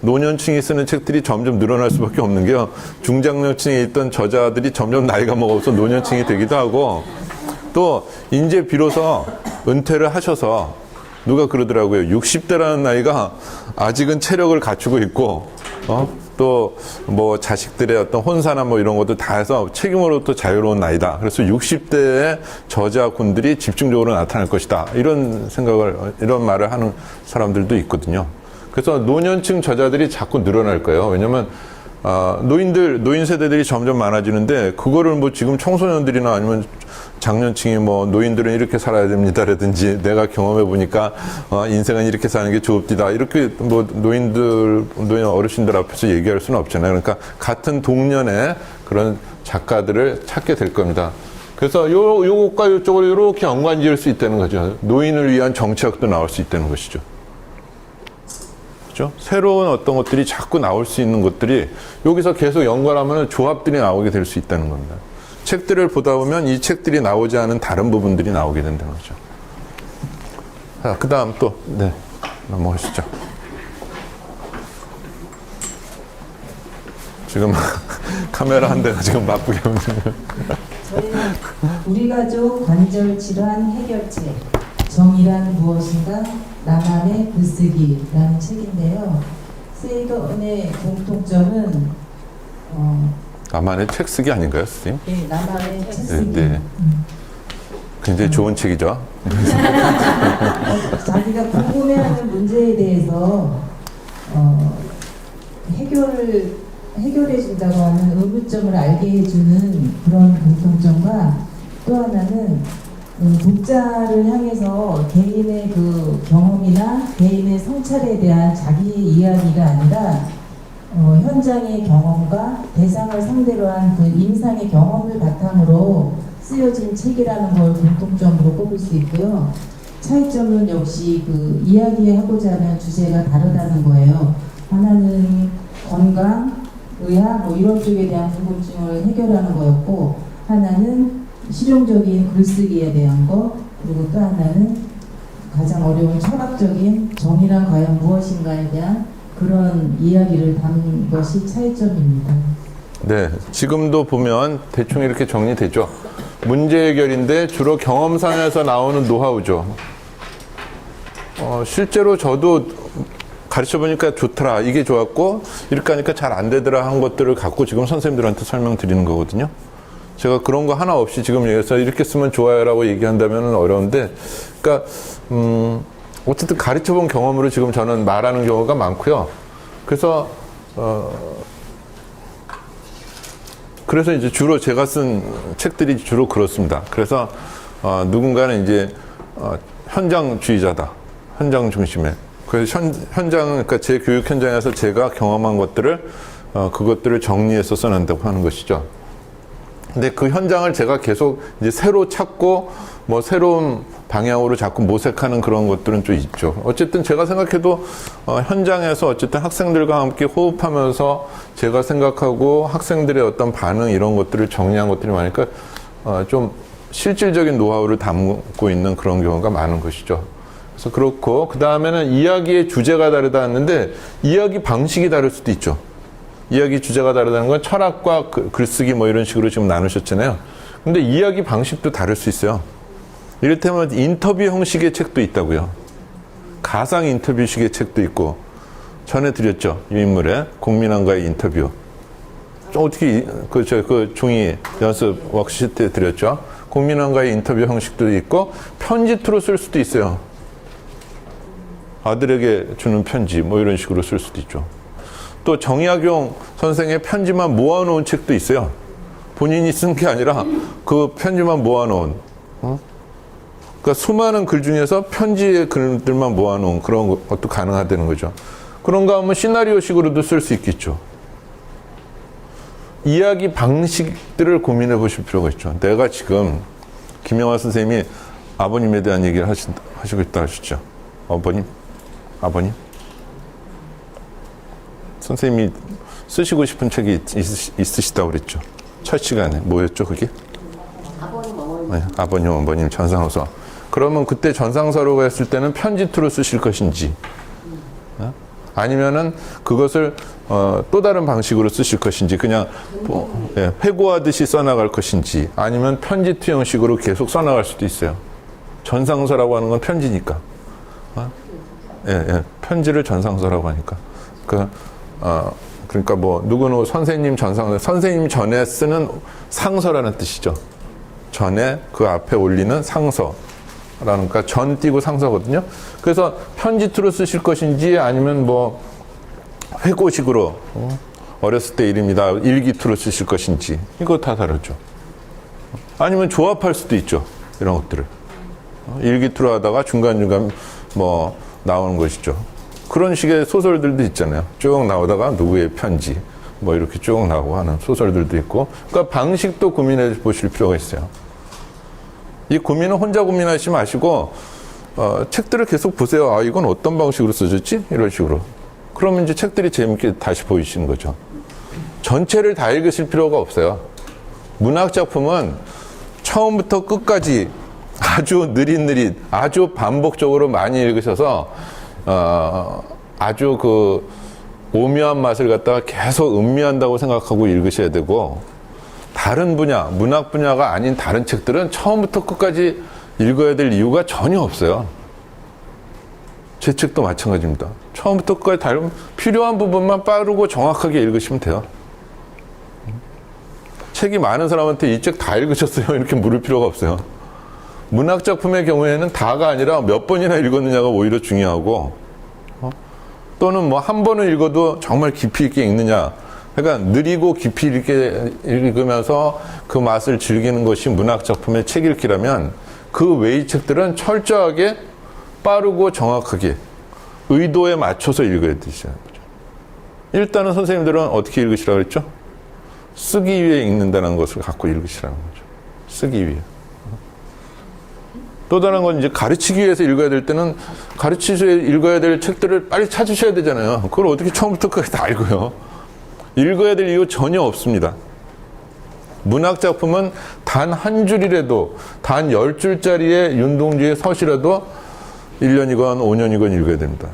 노년층이 쓰는 책들이 점점 늘어날 수밖에 없는 게요. 중장년층에 있던 저자들이 점점 나이가 먹어서 노년층이 되기도 하고, 또 이제 비로소 은퇴를 하셔서 누가 그러더라고요. 60대라는 나이가 아직은 체력을 갖추고 있고, 또 뭐 자식들의 어떤 혼사나 뭐 이런 것도 다 해서 책임으로부터 자유로운 나이다. 그래서 60대의 저자군들이 집중적으로 나타날 것이다. 이런 말을 하는 사람들도 있거든요. 그래서 노년층 저자들이 자꾸 늘어날 거예요. 왜냐면 노인 세대들이 점점 많아지는데, 그거를 뭐 지금 청소년들이나 아니면 장년층이 뭐 노인들은 이렇게 살아야 됩니다라든지, 내가 경험해 보니까 인생은 이렇게 사는 게 좋읍디다, 이렇게 뭐 노인 어르신들 앞에서 얘기할 수는 없잖아요. 그러니까 같은 동년의 그런 작가들을 찾게 될 겁니다. 그래서 요것과 요쪽을 이렇게 연관지을 수 있다는 거죠. 노인을 위한 정책도 나올 수 있다는 것이죠. 그렇죠? 새로운 어떤 것들이 자꾸 나올 수 있는 것들이 여기서 계속 연관하면 조합들이 나오게 될 수 있다는 겁니다. 책들을 보다 보면 이 책들이 나오지 않은 다른 부분들이 나오게 된다는 거죠. 자, 그 다음 또, 네, 넘어가시죠. 지금 카메라 한 대가 지금 바쁘게 움직여요. 저희는 우리 가족 관절 질환 해결책, 정의란 무엇인가, 나만의 글쓰기라는 책인데요. 세이건의 공통점은 나만의 책 쓰기 아닌가요, 선생님? 네, 나만의 책 쓰기. 네. 굉장히 좋은 책이죠. 자기가 궁금해하는 문제에 대해서 해결해 준다고 하는 의무점을 알게 해주는 그런 공통점과, 또 하나는 독자를 향해서 개인의 그 경험이나 개인의 성찰에 대한 자기 이야기가 아니라 현장의 경험과 대상을 상대로 한 그 임상의 경험을 바탕으로 쓰여진 책이라는 걸 공통점으로 꼽을 수 있고요. 차이점은 역시 그 이야기하고자 하는 주제가 다르다는 거예요. 하나는 건강, 의학 뭐 이런 쪽에 대한 궁금증을 해결하는 거였고, 하나는 실용적인 글쓰기에 대한 거, 그리고 또 하나는 가장 어려운 철학적인 정의란 과연 무엇인가에 대한 그런 이야기를 담은 것이 차이점입니다. 네, 지금도 보면 대충 이렇게 정리되죠. 문제 해결인데 주로 경험상에서 나오는 노하우죠. 실제로 저도 가르쳐 보니까 좋더라, 이게 좋았고 이렇게 하니까 잘 안 되더라 한 것들을 갖고 지금 선생님들한테 설명드리는 거거든요. 제가 그런 거 하나 없이 지금 여기서 이렇게 쓰면 좋아요라고 얘기한다면 어려운데, 그러니까 어쨌든 가르쳐 본 경험으로 지금 저는 말하는 경우가 많고요. 그래서 그래서 이제 주로 제가 쓴 책들이 주로 그렇습니다. 그래서 누군가는 이제 현장주의자다, 현장 중심에. 그래서 현장, 그러니까 제 교육 현장에서 제가 경험한 것들을 그것들을 정리해서 써낸다고 하는 것이죠. 근데 그 현장을 제가 계속 이제 새로 찾고 뭐 새로운 방향으로 자꾸 모색하는 그런 것들은 좀 있죠. 어쨌든 제가 생각해도 현장에서 어쨌든 학생들과 함께 호흡하면서 제가 생각하고 학생들의 어떤 반응 이런 것들을 정리한 것들이 많으니까 좀 실질적인 노하우를 담고 있는 그런 경우가 많은 것이죠. 그래서 그렇고, 그 다음에는 이야기의 주제가 다르다 했는데 이야기 방식이 다를 수도 있죠. 이야기 주제가 다르다는 건 철학과 글쓰기 뭐 이런 식으로 지금 나누셨잖아요. 근데 이야기 방식도 다를 수 있어요. 이를테면 인터뷰 형식의 책도 있다고요. 가상 인터뷰식의 책도 있고, 전해드렸죠. 이 인물의 국민왕과의 인터뷰. 어떻게 그 종이 연습 워크시트 때 드렸죠. 국민왕과의 인터뷰 형식도 있고 편지투로 쓸 수도 있어요. 아들에게 주는 편지 뭐 이런 식으로 쓸 수도 있죠. 또 정약용 선생의 편지만 모아놓은 책도 있어요. 본인이 쓴 게 아니라 그 편지만 모아놓은, 그러니까 수많은 글 중에서 편지의 글들만 모아놓은 그런 것도 가능하다는 거죠. 그런가 하면 시나리오식으로도 쓸 수 있겠죠. 이야기 방식들을 고민해 보실 필요가 있죠. 내가 지금 김영하 선생님이 아버님에 대한 얘기를 하시고 있다 하셨죠. 아버님? 선생님이 쓰시고 싶은 책이 있으시다고 그랬죠. 첫 시간에. 뭐였죠, 그게? 아버님, 어머님 전상서. 그러면 그때 전상서로 했을 때는 편지투로 쓰실 것인지, 아니면은 그것을 또 다른 방식으로 쓰실 것인지, 그냥 회고하듯이 써나갈 것인지, 아니면 편지투 형식으로 계속 써나갈 수도 있어요. 전상서라고 하는 건 편지니까. 편지를 전상서라고 하니까. 그러니까 뭐 누구는 선생님 전상서, 선생님 전에 쓰는 상서라는 뜻이죠. 전에 그 앞에 올리는 상서. 그러니까 전 띄고 상서거든요. 그래서 편지투로 쓰실 것인지, 아니면 뭐 회고식으로 어렸을 때 일입니다 일기투로 쓰실 것인지, 이거 다 다르죠. 아니면 조합할 수도 있죠. 이런 것들을 일기투로 하다가 중간중간 뭐 나오는 것이죠. 그런 식의 소설들도 있잖아요. 쭉 나오다가 누구의 편지 뭐 이렇게 쭉 나오고 하는 소설들도 있고. 그러니까 방식도 고민해 보실 필요가 있어요. 이 고민은 혼자 고민하지 마시고 책들을 계속 보세요. 아, 이건 어떤 방식으로 써졌지? 이런 식으로. 그러면 이제 책들이 재밌게 다시 보이시는 거죠. 전체를 다 읽으실 필요가 없어요. 문학 작품은 처음부터 끝까지 아주 느릿느릿, 아주 반복적으로 많이 읽으셔서 아주 그 오묘한 맛을 갖다가 계속 음미한다고 생각하고 읽으셔야 되고, 다른 분야, 문학 분야가 아닌 다른 책들은 처음부터 끝까지 읽어야 될 이유가 전혀 없어요. 제 책도 마찬가지입니다. 처음부터 끝까지 다 읽으면 필요한 부분만 빠르고 정확하게 읽으시면 돼요. 책이 많은 사람한테 이 책 다 읽으셨어요? 이렇게 물을 필요가 없어요. 문학 작품의 경우에는 다가 아니라 몇 번이나 읽었느냐가 오히려 중요하고, 또는 뭐 한 번을 읽어도 정말 깊이 있게 읽느냐. 그러니까 느리고 깊이 있게 읽으면서 그 맛을 즐기는 것이 문학 작품의 책 읽기라면, 그 외의 책들은 철저하게 빠르고 정확하게 의도에 맞춰서 읽어야 되시는 거죠. 일단은 선생님들은 어떻게 읽으시라고 그랬죠? 쓰기 위해 읽는다는 것을 갖고 읽으시라는 거죠. 쓰기 위해. 또 다른 건 이제 가르치기 위해서 읽어야 될 때는 가르치기 위해 읽어야 될 책들을 빨리 찾으셔야 되잖아요. 그걸 어떻게 처음부터 끝까지 다 읽어요? 읽어야 될 이유 전혀 없습니다. 문학 작품은 단 한 줄이라도, 단 10줄짜리의 윤동주의 서시라도 1년이건 5년이건 읽어야 됩니다.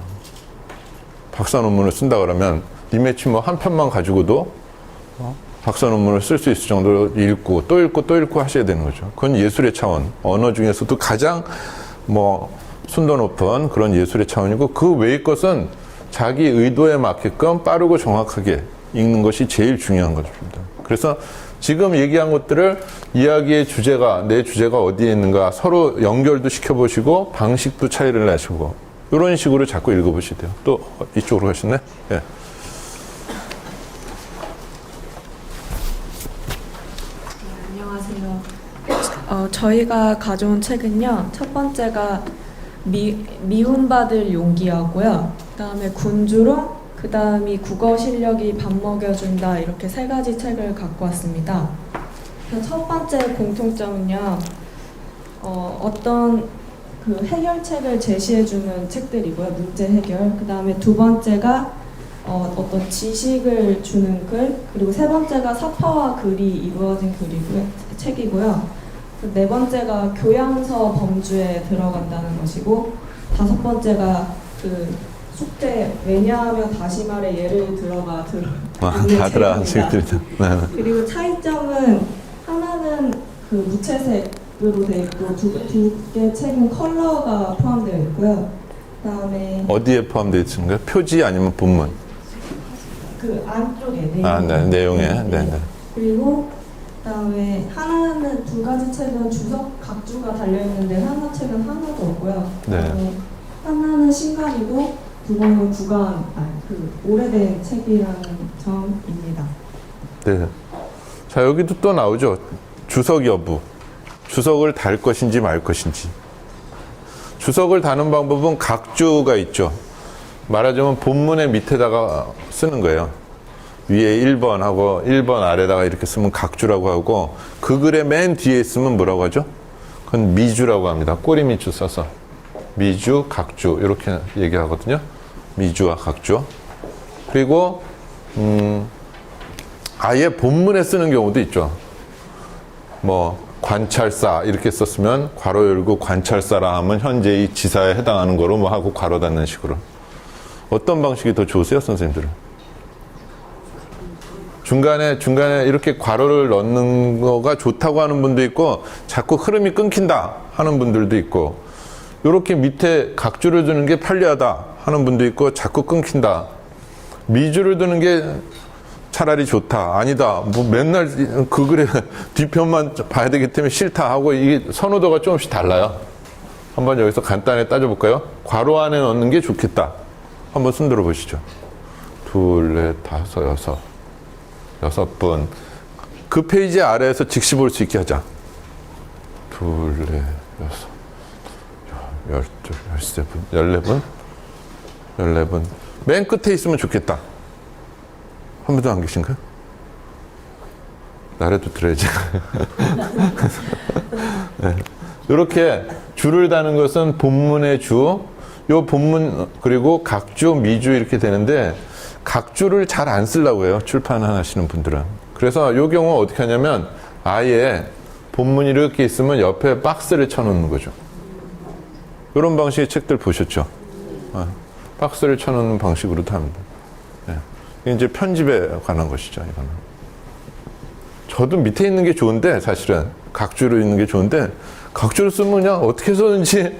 박사 논문을 쓴다 그러면 니매치 뭐 한 편만 가지고도 박사 논문을 쓸 수 있을 정도로 읽고 또 읽고 또 읽고 하셔야 되는 거죠. 그건 예술의 차원, 언어 중에서도 가장 뭐 순도 높은 그런 예술의 차원이고, 그 외의 것은 자기 의도에 맞게끔 빠르고 정확하게 읽는 것이 제일 중요한 것입니다. 그래서 지금 얘기한 것들을 이야기의 주제가, 내 주제가 어디에 있는가 서로 연결도 시켜보시고 방식도 차이를 내시고 이런 식으로 자꾸 읽어보셔야 돼요. 또 이쪽으로 가시네. 예. 안녕하세요. 저희가 가져온 책은요. 첫 번째가 미움받을 용기하고요. 그다음에 군주론, 그다음이 국어 실력이 밥 먹여준다 이렇게 세 가지 책을 갖고 왔습니다. 첫 번째 공통점은요. 어떤 그 해결책을 제시해주는 책들이고요. 문제 해결. 그다음에 두 번째가 어떤 지식을 주는 글, 그리고 세 번째가 사파와 글이 이루어진 책이고요. 네 번째가 교양서 범주에 들어간다는 것이고, 다섯 번째가 그 숙제 왜냐하면 다시 말해 예를 들어가 다 들어간 책들이다. 네. 그리고 차이점은 하나는 그 무채색으로 되어 있고 두 개 책은 컬러가 포함되어 있고요. 그다음에 어디에 포함되어 있는가요? 표지 아니면 본문? 그 안쪽에 내용에. 네. 그리고 그다음에 하나는 두 가지 책은 주석 각주가 달려 있는데 하나 책은 하나도 없고요. 네. 하나는 신간이고 두 번은 그 오래된 책이라는 점입니다. 네. 자, 여기도 또 나오죠. 주석 여부. 주석을 달 것인지 말 것인지. 주석을 다는 방법은 각주가 있죠. 말하자면 본문의 밑에다가 쓰는 거예요. 위에 1번 하고 1번 아래다가 이렇게 쓰면 각주라고 하고, 그 글의 맨 뒤에 있으면 뭐라고 하죠? 그건 미주라고 합니다. 꼬리 밑줄 써서. 미주, 각주 이렇게 얘기하거든요. 미주와 각주. 그리고 아예 본문에 쓰는 경우도 있죠. 뭐 관찰사 이렇게 썼으면 괄호 열고 관찰사라 하면 현재의 지사에 해당하는 거로 뭐 하고 괄호 닫는 식으로. 어떤 방식이 더 좋으세요, 선생님들은? 중간에 이렇게 괄호를 넣는 거가 좋다고 하는 분도 있고, 자꾸 흐름이 끊긴다 하는 분들도 있고, 이렇게 밑에 각주를 두는 게 편리하다 하는 분도 있고, 자꾸 끊긴다. 미주를 두는 게 차라리 좋다. 아니다. 뭐 맨날 그 글의 뒤편만 봐야 되기 때문에 싫다 하고, 이게 선호도가 조금씩 달라요. 한번 여기서 간단히 따져볼까요? 괄호 안에 넣는 게 좋겠다. 한번 손들어 보시죠. 둘, 넷, 다섯, 여섯 분. 그 페이지 아래에서 즉시 볼 수 있게 하자. 둘, 넷, 여섯, 열둘, 열세분, 14분. 맨 끝에 있으면 좋겠다. 한 분도 안 계신가요? 나라도 들어야지. 네. 이렇게 줄을 다는 것은 본문의 주, 요 본문 그리고 각주, 미주 이렇게 되는데, 각주를 잘 안 쓰려고 해요. 출판하시는 분들은. 그래서 요 경우 어떻게 하냐면 아예 본문이 이렇게 있으면 옆에 박스를 쳐놓는 거죠. 이런 방식의 책들 보셨죠? 박스를 쳐놓는 방식으로도 합니다. 네. 이게 이제 편집에 관한 것이죠. 이거는. 저도 밑에 있는 게 좋은데, 사실은 각주로 있는 게 좋은데, 각주를 쓰면 그냥 어떻게 써는지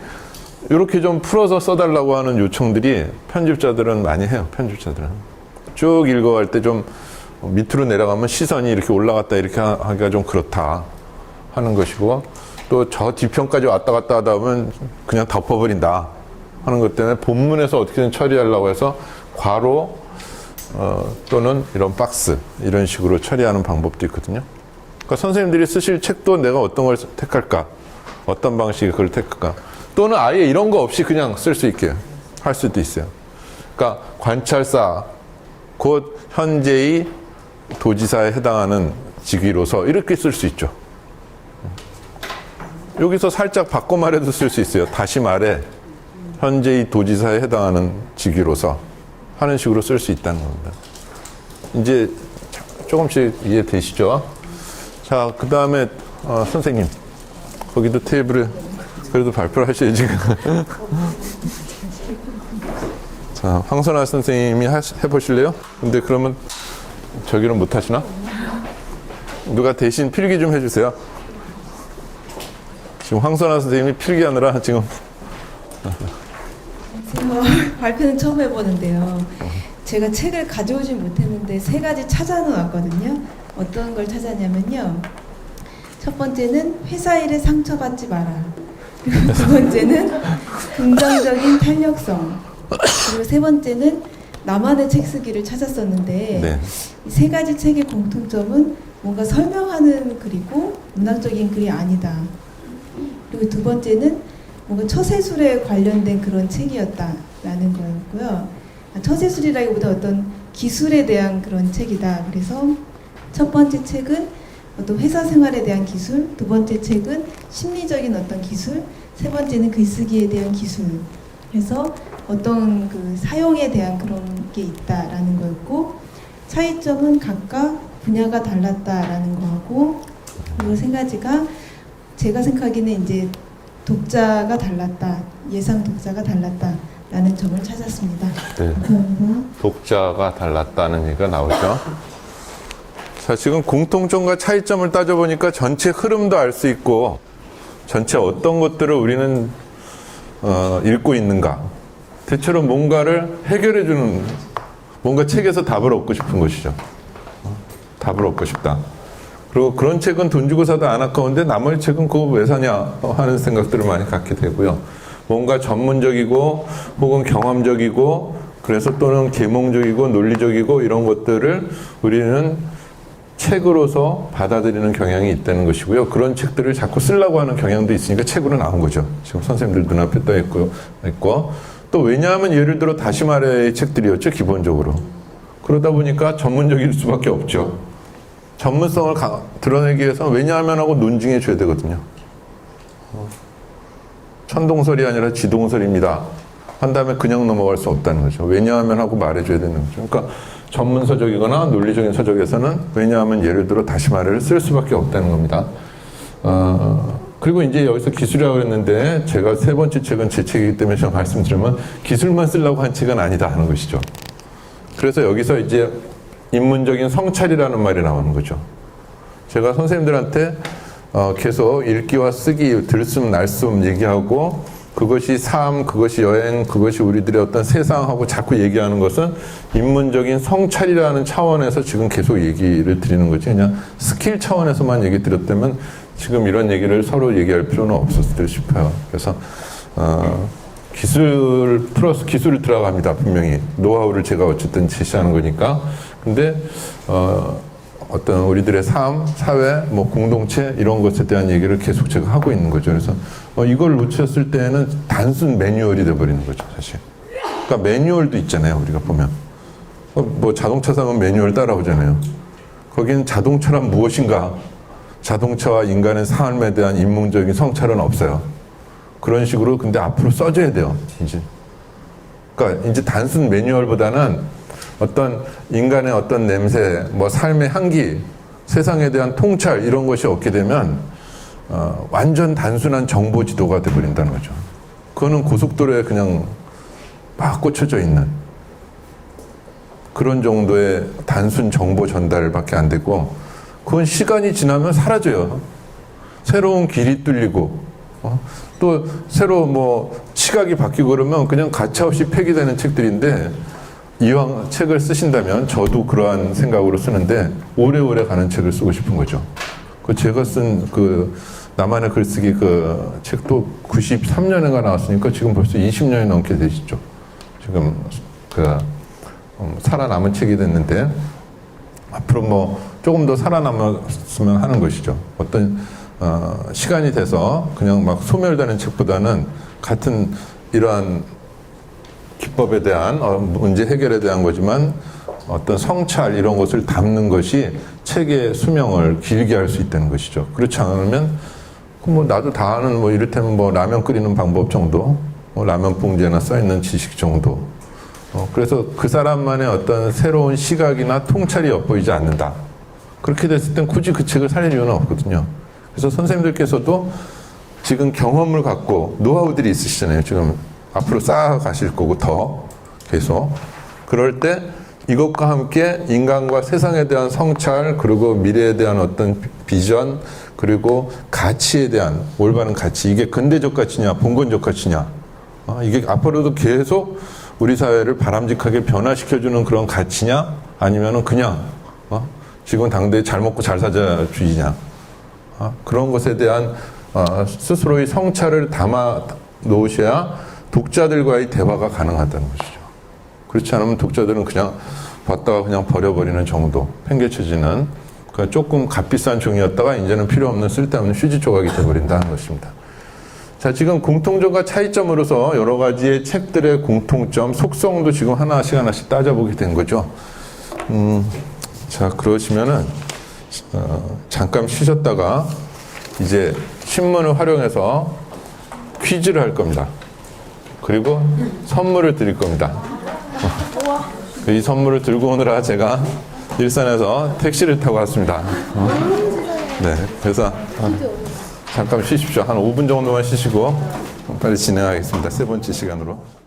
이렇게 좀 풀어서 써달라고 하는 요청들이 편집자들은 많이 해요. 편집자들은 쭉 읽어갈 때 좀 밑으로 내려가면 시선이 이렇게 올라갔다 이렇게 하기가 좀 그렇다 하는 것이고, 또 저 뒤편까지 왔다 갔다 하다 보면 그냥 덮어버린다 하는 것 때문에 본문에서 어떻게든 처리하려고 해서 괄호 또는 이런 박스 이런 식으로 처리하는 방법도 있거든요. 그러니까 선생님들이 쓰실 책도 내가 어떤 걸 택할까, 어떤 방식의 그걸 택할까, 또는 아예 이런 거 없이 그냥 쓸 수 있게 할 수도 있어요. 그러니까 관찰사 곧 현재의 도지사에 해당하는 직위로서 이렇게 쓸 수 있죠. 여기서 살짝 바꿔 말해도 쓸 수 있어요. 다시 말해 현재의 도지사에 해당하는 직위로서 하는 식으로 쓸 수 있다는 겁니다. 이제 조금씩 이해되시죠? 자, 그 다음에 선생님 거기도 테이블에 그래도 발표를 하셔야지. 자, 황선아 선생님이 해보실래요? 근데 그러면 저기는 못 하시나? 누가 대신 필기 좀 해주세요. 지금 황선아 선생님이 필기하느라 지금. 안녕하세요. 발표는 처음 해보는데요. 제가 책을 가져오진 못했는데 3가지 찾아는 왔거든요. 어떤 걸 찾았냐면요. 첫 번째는 회사 일에 상처받지 마라. 그리고 두 번째는 긍정적인 탄력성. 그리고 세 번째는 나만의 책 쓰기를 찾았었는데 네. 이 3가지 책의 공통점은 뭔가 설명하는 글이고 문학적인 글이 아니다. 그리고 두 번째는 뭔가 처세술에 관련된 그런 책이었다라는 거였고요. 처세술이라기보다 어떤 기술에 대한 그런 책이다. 그래서 첫 번째 책은 어떤 회사 생활에 대한 기술, 두 번째 책은 심리적인 어떤 기술, 세 번째는 글쓰기에 대한 기술. 그래서 어떤 그 사용에 대한 그런 게 있다라는 거였고, 차이점은 각각 분야가 달랐다라는 거하고, 그리고 3가지가 제가 생각하기에는 이제 독자가 달랐다, 예상 독자가 달랐다라는 점을 찾았습니다. 네. 감사합니다. 독자가 달랐다는 얘기가 나오죠. 자, 지금 공통점과 차이점을 따져보니까 전체 흐름도 알 수 있고, 전체 어떤 것들을 우리는 읽고 있는가. 대체로 뭔가를 해결해주는, 뭔가 책에서 답을 얻고 싶은 것이죠. 답을 얻고 싶다. 그리고 그런 책은 돈 주고 사도 안 아까운데 나머지 책은 그거 왜 사냐 하는 생각들을 많이 갖게 되고요. 뭔가 전문적이고 혹은 경험적이고 그래서 또는 계몽적이고 논리적이고 이런 것들을 우리는 책으로서 받아들이는 경향이 있다는 것이고요. 그런 책들을 자꾸 쓰려고 하는 경향도 있으니까 책으로 나온 거죠. 지금 선생님들 눈앞에 떠 있고 또 왜냐하면 예를 들어 다시마레의 책들이었죠. 기본적으로. 그러다 보니까 전문적일 수밖에 없죠. 전문성을 드러내기 위해서는 왜냐하면 하고 논증해 줘야 되거든요. 천동설이 아니라 지동설입니다. 한 다음에 그냥 넘어갈 수 없다는 거죠. 왜냐하면 하고 말해줘야 되는 거죠. 그러니까 전문서적이거나 논리적인 서적에서는 왜냐하면 예를 들어 다시마를 쓸 수밖에 없다는 겁니다. 그리고 이제 여기서 기술이라고 했는데 제가 3번째 책은 제 책이기 때문에 제가 말씀드리면 기술만 쓰려고 한 책은 아니다 하는 것이죠. 그래서 여기서 이제 인문적인 성찰이라는 말이 나오는 거죠. 제가 선생님들한테 계속 읽기와 쓰기, 들숨, 날숨 얘기하고 그것이 삶, 그것이 여행, 그것이 우리들의 어떤 세상하고 자꾸 얘기하는 것은 인문적인 성찰이라는 차원에서 지금 계속 얘기를 드리는 거지 그냥 스킬 차원에서만 얘기 드렸다면 지금 이런 얘기를 서로 얘기할 필요는 없었을 듯 싶어요. 그래서 기술 플러스 기술을 들어갑니다. 분명히 노하우를 제가 어쨌든 제시하는 거니까. 근데 어떤 우리들의 삶, 사회, 뭐 공동체 이런 것에 대한 얘기를 계속 제가 하고 있는 거죠. 그래서 이걸 놓쳤을 때는 단순 매뉴얼이 돼버리는 거죠, 사실. 그러니까 매뉴얼도 있잖아요, 우리가 보면. 뭐 자동차 사면 매뉴얼 따라오잖아요. 거기는 자동차란 무엇인가? 자동차와 인간의 삶에 대한 인문적인 성찰은 없어요. 그런 식으로 근데 앞으로 써줘야 돼요, 이제. 그러니까 이제 단순 매뉴얼보다는 어떤 인간의 어떤 냄새, 뭐 삶의 향기, 세상에 대한 통찰 이런 것이 없게 되면 완전 단순한 정보 지도가 돼버린다는 거죠. 그거는 고속도로에 그냥 막 꽂혀져 있는 그런 정도의 단순 정보 전달밖에 안 되고 그건 시간이 지나면 사라져요. 새로운 길이 뚫리고 또 새로 뭐 시각이 바뀌고 그러면 그냥 가차없이 폐기되는 책들인데 이왕 책을 쓰신다면 저도 그러한 생각으로 쓰는데 오래오래 가는 책을 쓰고 싶은 거죠. 그 제가 쓴 그 나만의 글쓰기 그 책도 93년에가 나왔으니까 지금 벌써 20년이 넘게 되시죠. 지금 그 살아남은 책이 됐는데 앞으로 뭐 조금 더 살아남았으면 하는 것이죠. 어떤 시간이 돼서 그냥 막 소멸되는 책보다는 같은 이러한 기법에 대한 문제 해결에 대한 거지만 어떤 성찰 이런 것을 담는 것이 책의 수명을 길게 할 수 있다는 것이죠. 그렇지 않으면 뭐 나도 다 아는 뭐 이를테면 뭐 라면 끓이는 방법 정도, 뭐 라면 봉지에나 써 있는 지식 정도. 그래서 그 사람만의 어떤 새로운 시각이나 통찰이 엿보이지 않는다. 그렇게 됐을 땐 굳이 그 책을 살릴 이유는 없거든요. 그래서 선생님들께서도 지금 경험을 갖고 노하우들이 있으시잖아요. 지금 앞으로 쌓아가실 거고 더 계속. 그럴 때 이것과 함께 인간과 세상에 대한 성찰 그리고 미래에 대한 어떤 비전 그리고 가치에 대한 올바른 가치 이게 근대적 가치냐 봉건적 가치냐 이게 앞으로도 계속 우리 사회를 바람직하게 변화시켜주는 그런 가치냐? 아니면은 그냥 지금 당대에 잘 먹고 잘 사자 주의냐? 그런 것에 대한 스스로의 성찰을 담아 놓으셔야 독자들과의 대화가 가능하다는 것이죠. 그렇지 않으면 독자들은 그냥 봤다가 그냥 버려버리는 정도, 팽개쳐지는 조금 값비싼 종이었다가 이제는 필요 없는 쓸데없는 휴지 조각이 되어버린다는 것입니다. 자, 지금 공통점과 차이점으로서 여러 가지의 책들의 공통점, 속성도 지금 하나씩 따져보게 된 거죠. 자, 그러시면은 잠깐 쉬셨다가 이제 신문을 활용해서 퀴즈를 할 겁니다. 그리고 선물을 드릴 겁니다. 이 선물을 들고 오느라 제가 일산에서 택시를 타고 왔습니다. 네, 그래서 잠깐 쉬십시오. 한 5분 정도만 쉬시고 빨리 진행하겠습니다. 세 번째 시간으로.